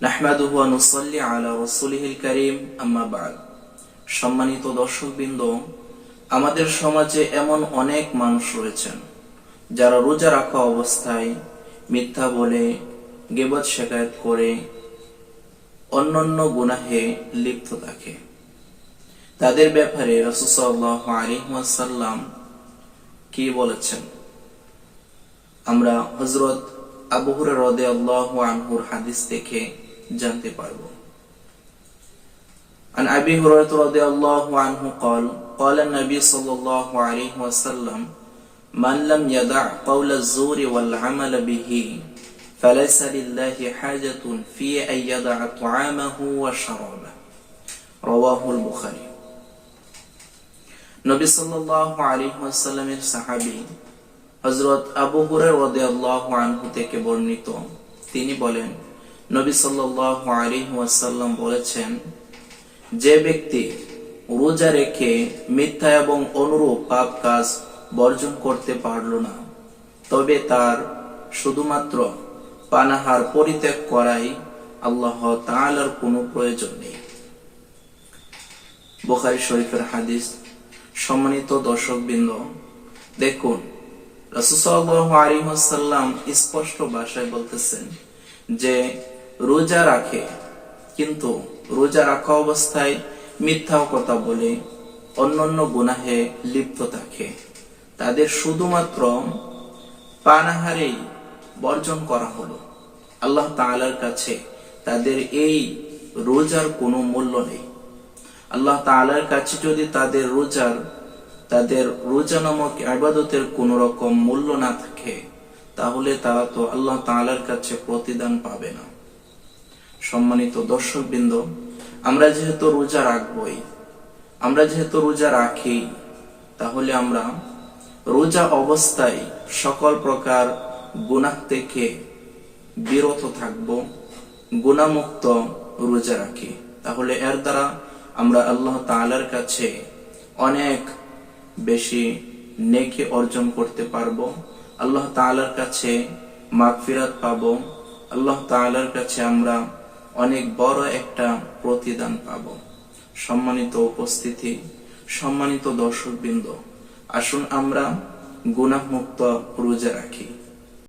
নাহমাদুহু ওয়া নুসাল্লি আলা রাসূলিহিল কারীম, আম্মা বা'দ। সম্মানিত দর্শকবৃন্দ, আমাদের সমাজে এমন অনেক মানুষ রয়েছেন যারা রোজা রাখা অবস্থায় মিথ্যা বলে, গীবত শিকায়ত করে, অন্যান্য গুনাহে লিপ্ত থাকে। তাদের ব্যাপারে রাসূল সাল্লাল্লাহু আলাইহি ওয়াসাল্লাম কি বলেছেন আমরা হযরত আবু হুরায়রা রাদিয়াল্লাহু আনহুর হাদিস থেকে জানতে পারব। عن أبي هريرة رضي الله عنه قال قال النبي صلى الله عليه وسلم من لم يدع قول الزور والعمل به فليس لله حاجة في أن يدع طعامه وشرابه رواه البخاري। নবী সাল্লাল্লাহু আলাইহি ওয়াসাল্লামের সাহাবী হযরত আবু হুরায়রা রাদিয়াল্লাহু আনহু থেকে বর্ণিত, তিনি বলেন, নবী সাল্লাল্লাহু আলাইহি ওয়াসাল্লাম বলেছেন, যে ব্যক্তি রোজা রেখে মিথ্যা এবং অনুরূপ পাপ কাজ বর্জন করতে পারল না, তবে তার শুধুমাত্র পানাহার পরিত্যাগ করাই আল্লাহ তাআলার কোনো প্রয়োজন নেই। বুখারী শরীফের হাদিস। সম্মানিত দর্শকবৃন্দ, দেখুন রাসূল সাল্লাল্লাহু আলাইহি ওয়াসাল্লাম স্পষ্ট ভাষায় বলতেছেন যে রোজা রাখে কিন্তু রোজা রাখা অবস্থায় মিথ্যা কথা বলে, অন্যান্য গুনাহে লিপ্ত থাকে, তাদের শুধুমাত্র পানাহারেই বর্জন করা হলো। আল্লাহ তাআলার কাছে তাদের এই রোজার কোনো মূল্য নেই। আল্লাহ তাআলার কাছে যদি তাদের রোজা নামক ইবাদতের কোনো রকম মূল্য না থাকে, তাহলে তারা তো আল্লাহ তাআলার কাছে প্রতিদান পাবে না। সম্মানিত দর্শকবৃন্দ, আমরা যেহেতু রোজা রাখি, তাহলে আমরা রোজা অবস্থায় সকল প্রকার গুনাহ থেকে বিরত থাকব, গুনাহমুক্ত রোজা রাখি। তাহলে এর দ্বারা আমরা আল্লাহ তাআলার কাছে অনেক বেশি নেকি অর্জন করতে পারবো, আল্লাহ তাআলার কাছে মাগফিরাত পাবো, আল্লাহ তাআলার কাছে আমরা অনেক বড় একটা প্রতিদান পাবো। সম্মানিত উপস্থিতি, সম্মানিত দর্শকবৃন্দ, আসুন আমরা গুনাহমুক্ত রোজা রাখি।